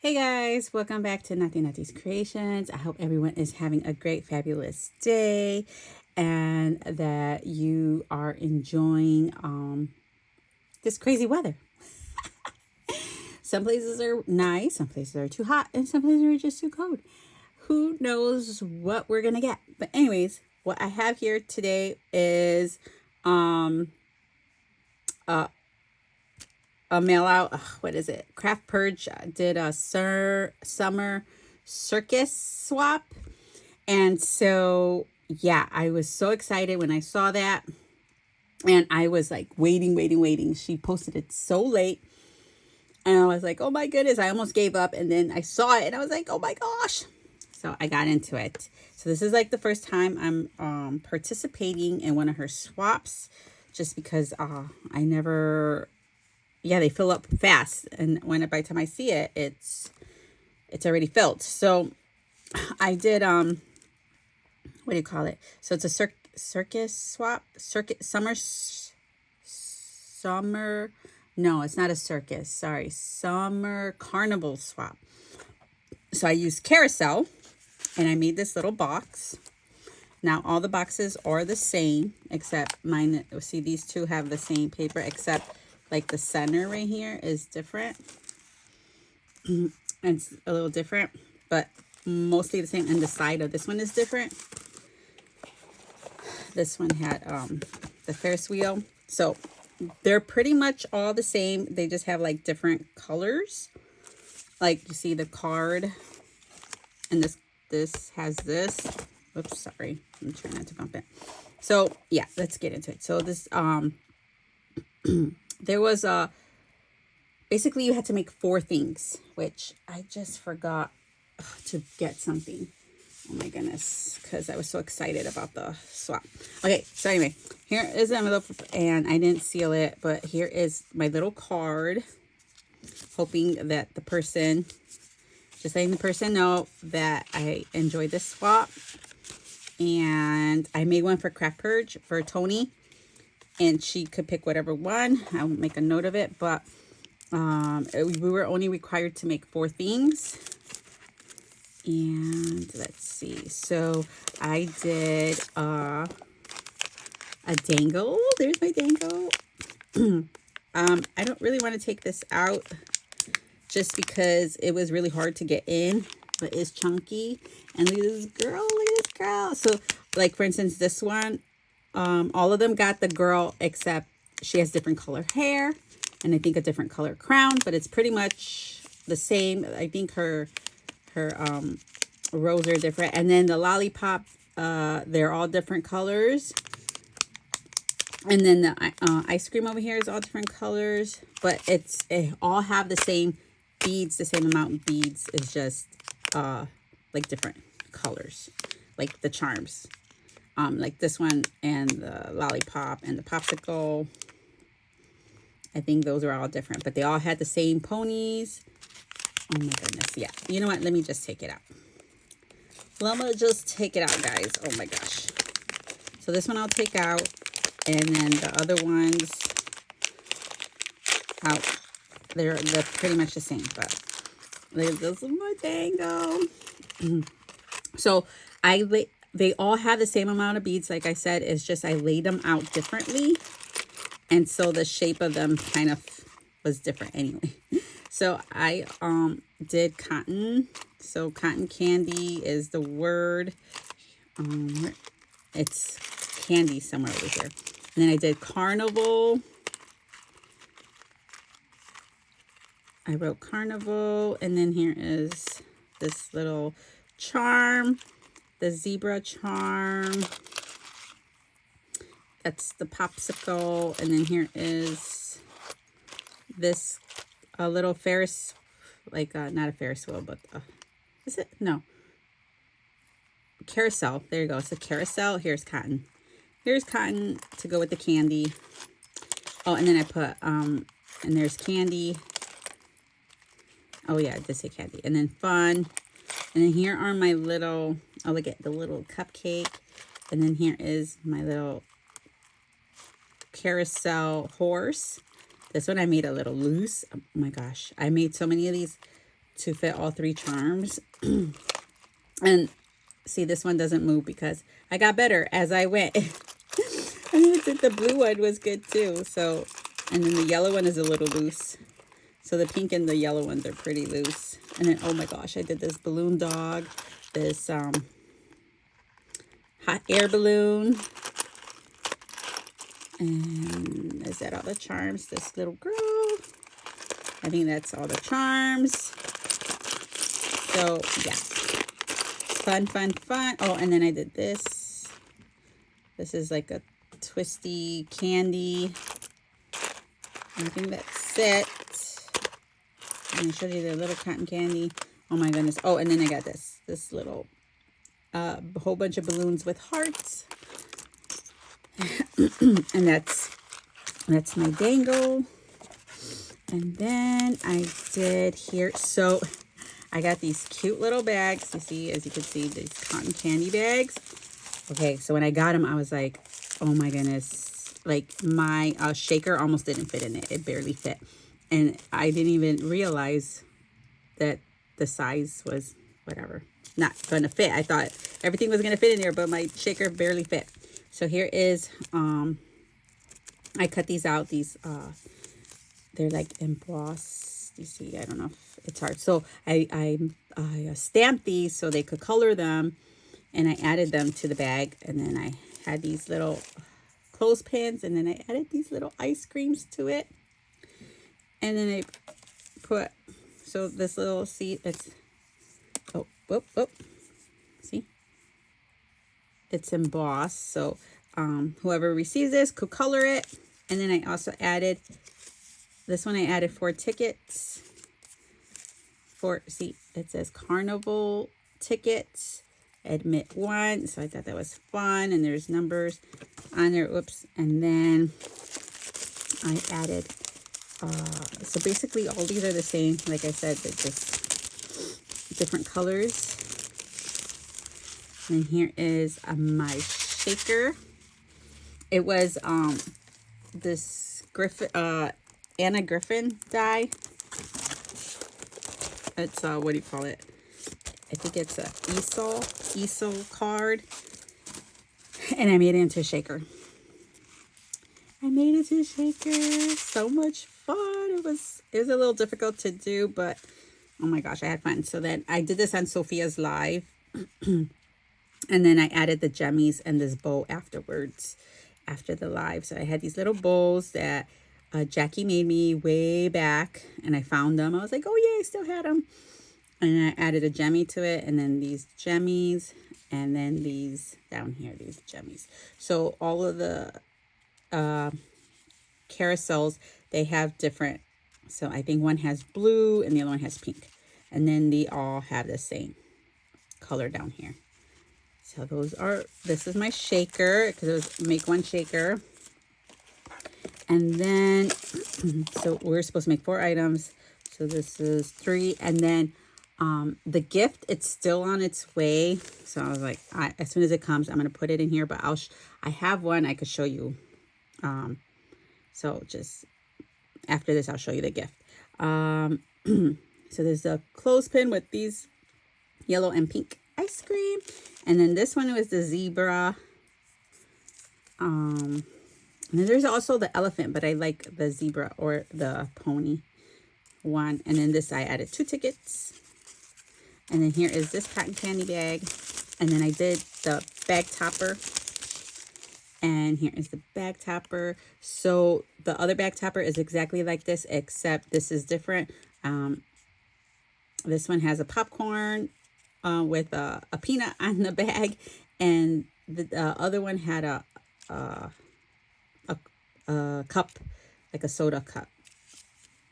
Hey guys, welcome back to Naughty Naughty's Creations. I hope everyone is having a great, fabulous day and that you are enjoying this crazy weather. Some places are nice, some places are too hot, and some places are just too cold. Who knows what we're gonna get? But anyways, what I have here today is a mail out. What is it? Craft Purge did a summer circus swap. And so, yeah, I was so excited when I saw that. And I was like waiting. She posted it so late. And I was like, oh my goodness, I almost gave up. And then I saw it and I was like, oh my gosh. So I got into it. So this is like the first time I'm participating in one of her swaps just because I never, they fill up fast. And by the time I see it, it's already filled. So I did, what do you call it? So it's a circus swap, summer. No, it's not a circus. Sorry, summer carnival swap. So I used carousel, and I made this little box. Now all the boxes are the same, except mine. See, these two have the same paper, except like the center right here is different. And it's a little different, but mostly the same. And the side of this one is different. This one had the Ferris wheel. So they're pretty much all the same. They just have like different colors. Like you see the card. And this has this. Oops, sorry. I'm trying not to bump it. So yeah, let's get into it. So this there was basically you had to make 4 things, which I just forgot to get something. Oh my goodness, because I was so excited about the swap. Okay, so anyway, here is the envelope, and I didn't seal it, but here is my little card, hoping that the person, just letting the person know that I enjoyed this swap. And I made one for Craft Purge for Tony, and she could pick whatever one. I'll make a note of it, but we were only required to make 4 things. And let's see. So I did a dangle. There's my dangle. I don't really want to take this out just because it was really hard to get in, but it's chunky. And look at this girl. Look at this girl. So like, for instance, this one, all of them got the girl, except she has different color hair and I think a different color crown, but it's pretty much the same. I think her rows are different, and then the lollipop, they're all different colors, and then the ice cream over here is all different colors, but it all have the same beads, the same amount of beads. It's just like different colors, like the charms, like this one and the lollipop and the popsicle. I think those are all different, but they all had the same ponies. Oh my goodness, yeah. You know what? Let me just take it out. Let me just take it out, guys. Oh my gosh. So this one I'll take out, and then the other ones out. They're pretty much the same, but this is my dangle. So they all have the same amount of beads. Like I said, it's just I laid them out differently, and so the shape of them kind of was different anyway. So I did cotton. So cotton candy is the word. It's candy somewhere over here. And then I did carnival. I wrote carnival. And then here is this little charm. The zebra charm. That's the popsicle. And then here is this a little Ferris, like not a Ferris wheel, but is it? No. Carousel. There you go. It's a carousel. Here's cotton. Here's cotton to go with the candy. Oh, and then I put and there's candy. Oh yeah, I did say candy. And then fun. And then here are my little, oh look at the little cupcake. And then here is my little carousel horse. This one I made a little loose. Oh my gosh. I made so many of these to fit all 3 charms. And see, this one doesn't move because I got better as I went. I mean, the blue one was good too. So, and then the yellow one is a little loose. So the pink and the yellow ones are pretty loose. And then, oh my gosh, I did this balloon dog, this hot air balloon. And is that all the charms? This little girl. I think that's all the charms. So yeah, fun, fun, fun. Oh, and then I did this. This is like a twisty candy. I think that's it. And I showed you the little cotton candy. Oh my goodness. Oh, and then I got this little whole bunch of balloons with hearts. And that's my dangle. And then I did here. So I got these cute little bags. You see, as you can see, these cotton candy bags. Okay, so when I got them, I was like, oh my goodness. Like my shaker almost didn't fit in it. It barely fit. And I didn't even realize that the size was whatever, not going to fit. I thought everything was going to fit in there, but my shaker barely fit. So here is, I cut these out. These, they're like embossed. You see, I don't know if it's hard. So I stamped these so they could color them, and I added them to the bag. And then I had these little clothespins, and then I added these little ice creams to it. And then I put, so this little, see, it's, oh, whoop, whoop, see? It's embossed, so whoever receives this could color it. And then I also added, this one I added 4 tickets. See, it says Carnival tickets, admit 1. So I thought that was fun, and there's numbers on there, oops. And then I added, so basically all these are the same. Like I said, they're just different colors. And here is my shaker. It was this Anna Griffin die. It's what do you call it? I think it's a easel card. And I made it into a shaker. I made it to a shaker. So much fun. It was a little difficult to do, but oh my gosh, I had fun. So then I did this on Sophia's live. And then I added the jemmies and this bow afterwards, after the live. So I had these little bows that Jackie made me way back, and I found them. I was like, oh yeah, I still had them. And I added a jemmy to it, and then these jemmies, and then these down here, these jemmies. So all of the carousels, they have different, so I think one has blue and the other one has pink, and then they all have the same color down here. So those are, this is my shaker, because it was make 1 shaker. And then so we're supposed to make 4 items, so this is 3. And then the gift, it's still on its way, so I was like, as soon as it comes, I'm gonna put it in here. But I have one I could show you. So just after this, I'll show you the gift. So there's a clothespin with these yellow and pink ice cream. And then this one was the zebra. And then there's also the elephant, but I like the zebra or the pony one. And then this, I added 2 tickets. And then here is this cotton candy bag. And then I did the bag topper. And here is the bag topper. So the other bag topper is exactly like this, except this is different. This one has a popcorn with a peanut on the bag. And the other one had a cup, like a soda cup,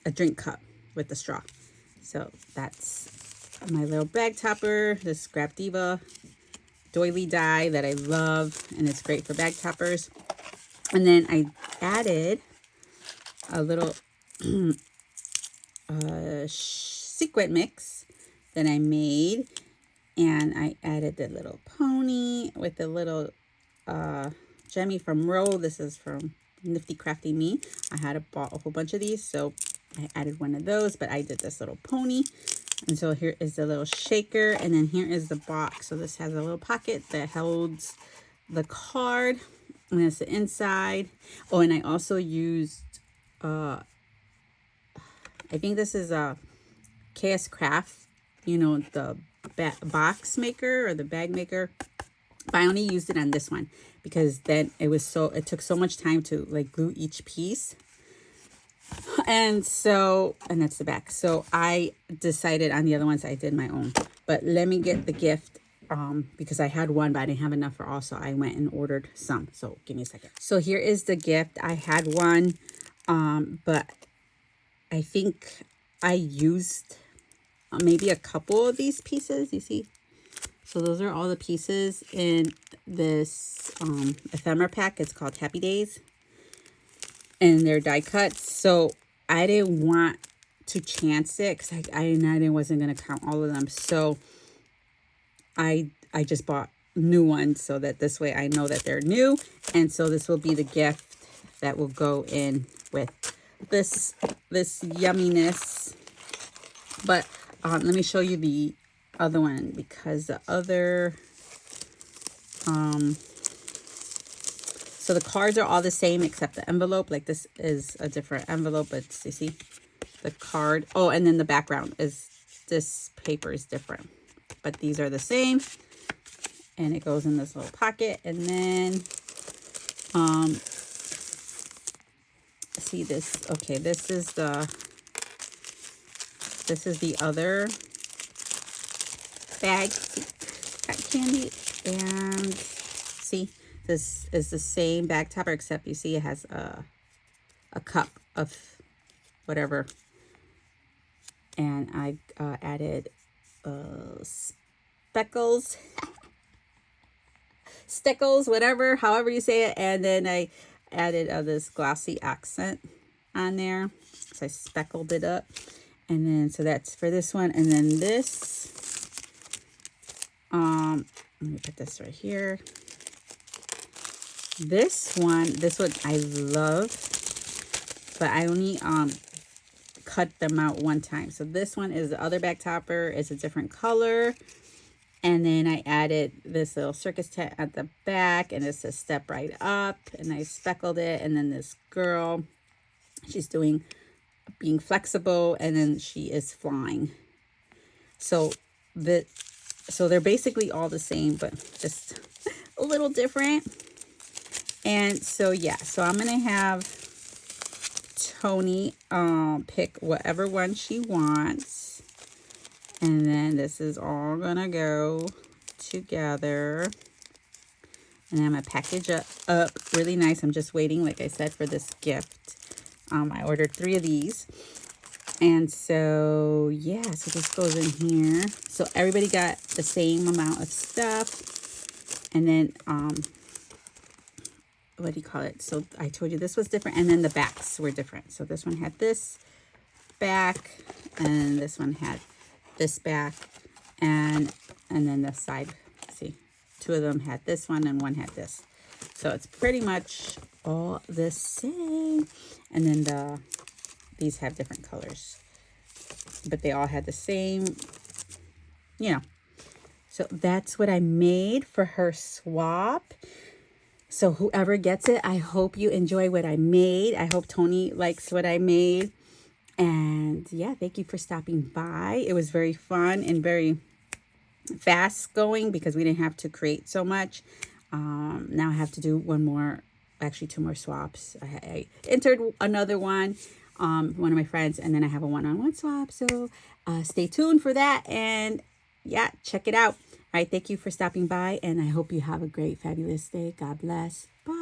a drink cup with the straw. So that's my little bag topper, this Scrap Diva doily die that I love, and it's great for bag toppers. And then I added a little sequin mix that I made, and I added the little pony with the little Jemmy from Row. This is from Nifty Crafty Me. I had bought a whole bunch of these, so I added one of those, but I did this little pony. And so here is the little shaker, and then here is the box. So this has a little pocket that holds the card, and that's the inside. Oh, and I also used, I think this is a KS Craft, you know, the box maker or the bag maker. But I only used it on this one because then it took so much time to like glue each piece. And that's the back. So I decided on the other ones I did my own. But let me get the gift because I had one, but I didn't have enough for all. So I went and ordered some. So give me a second. So here is the gift. I had one, but I think I used maybe a couple of these pieces. You see? So those are all the pieces in this ephemera pack. It's called Happy Days. And they're die cuts. So I didn't want to chance it because I wasn't going to count all of them. So I just bought new ones so that this way I know that they're new. And so this will be the gift that will go in with this yumminess. But let me show you the other one because the other so the cards are all the same except the envelope. Like this is a different envelope, but you see the card. Oh, and then the background is, this paper is different, but these are the same. And it goes in this little pocket. And then see this. Okay, this is the other bag. Got candy. And see, this is the same bag topper, except you see it has a cup of whatever. And I added stickles, whatever, however you say it. And then I added this glossy accent on there. So I speckled it up. And then, so that's for this one. And then this, let me put this right here. This one I love, but I only cut them out one time. So this one is the other back topper. It's a different color. And then I added this little circus tent at the back, and it says step right up, and I speckled it. And then this girl, she's being flexible, and then she is flying. So they're basically all the same, but just a little different. And so yeah, so I'm gonna have Tony pick whatever one she wants, and then this is all gonna go together, and I'm gonna package it up really nice. I'm just waiting, like I said, for this gift. I ordered 3 of these, and so yeah, so this goes in here. So everybody got the same amount of stuff. And then what do you call it? So I told you this was different, and then the backs were different. So this one had this back, and this one had this back, and then the side. See, 2 of them had this one, and one had this. So it's pretty much all the same. And then these have different colors, but they all had the same, you know. So that's what I made for her swap. So whoever gets it, I hope you enjoy what I made. I hope Tony likes what I made. And yeah, thank you for stopping by. It was very fun and very fast going because we didn't have to create so much. Now I have to do 2 more swaps. I entered another one of my friends, and then I have a one-on-one swap. So stay tuned for that. And yeah, check it out. All right, thank you for stopping by, and I hope you have a great, fabulous day. God bless. Bye.